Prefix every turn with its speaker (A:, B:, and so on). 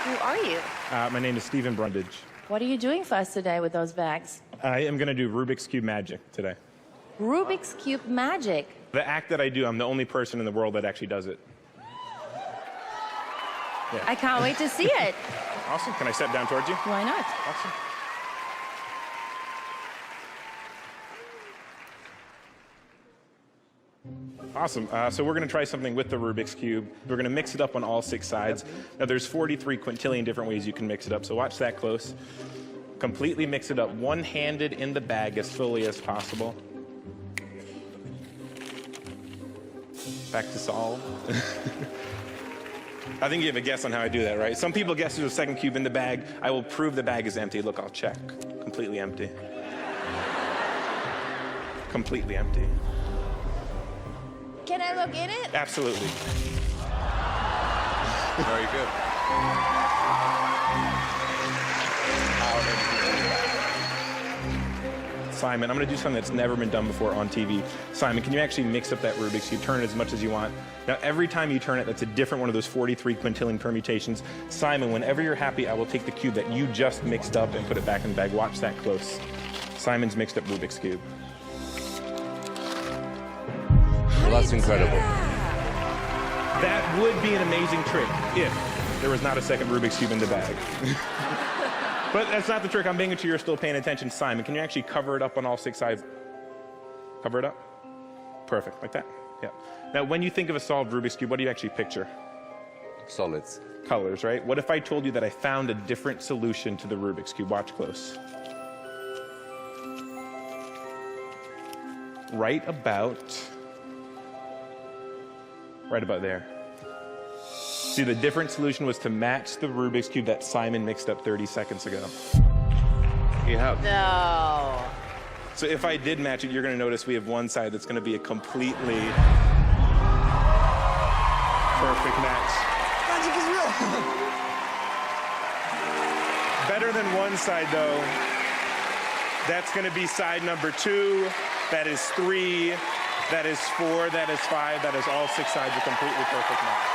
A: Who are you?
B: My name is Steven Brundage.
A: What are you doing for us today with those bags?
B: I am going to do Rubik's Cube magic today.
A: Rubik's Cube magic.
B: The act that I do, I'm the only person in the world that actually does it. Yeah.
A: I can't wait to see it.
B: Awesome. Can I step down towards you?
A: Why not?
B: Awesome. Awesome. So we're going to try something with the Rubik's Cube. We're going to mix it up on all 6 sides. Now, there's 43 quintillion different ways you can mix it up, so watch that close. Completely mix it up, one-handed in the bag as fully as possible. Back to solve. I think you have a guess on how I do that, right? Some people guess there's a second cube in the bag. I will prove the bag is empty. Look, I'll check. Completely empty. Completely empty.
A: Can I look in it?
B: Absolutely.
C: Very good.
B: Simon, I'm going to do something that's never been done before on TV. Simon, can you actually mix up that Rubik's Cube? Turn it as much as you want. Now, every time you turn it, that's a different one of those 43 quintillion permutations. Simon, whenever you're happy, I will take the cube that you just mixed up and put it back in the bag. Watch that close. Simon's mixed up Rubik's Cube.
C: Well, that's incredible.
B: That would be an amazing trick if there was not a second Rubik's Cube in the bag. But that's not the trick. I'm making sure you're still paying attention. Simon, can you actually cover it up on all 6 sides? Cover it up? Perfect, like that. Yeah. Now, when you think of a solved Rubik's Cube, what do you actually picture?
C: Solids.
B: Colors, right? What if I told you that I found a different solution to the Rubik's Cube? Watch close. Right about there. See, the different solution was to match the Rubik's Cube that Simon mixed up 30 seconds ago.
C: You have.
A: No.
B: So if I did match it, you're going to notice we have one side that's going to be a completely perfect match.
C: Magic is real.
B: Better than one side, though. That's going to be side number 2. That is 3. That is 4. That is 5. That is all 6 sides a completely perfect match.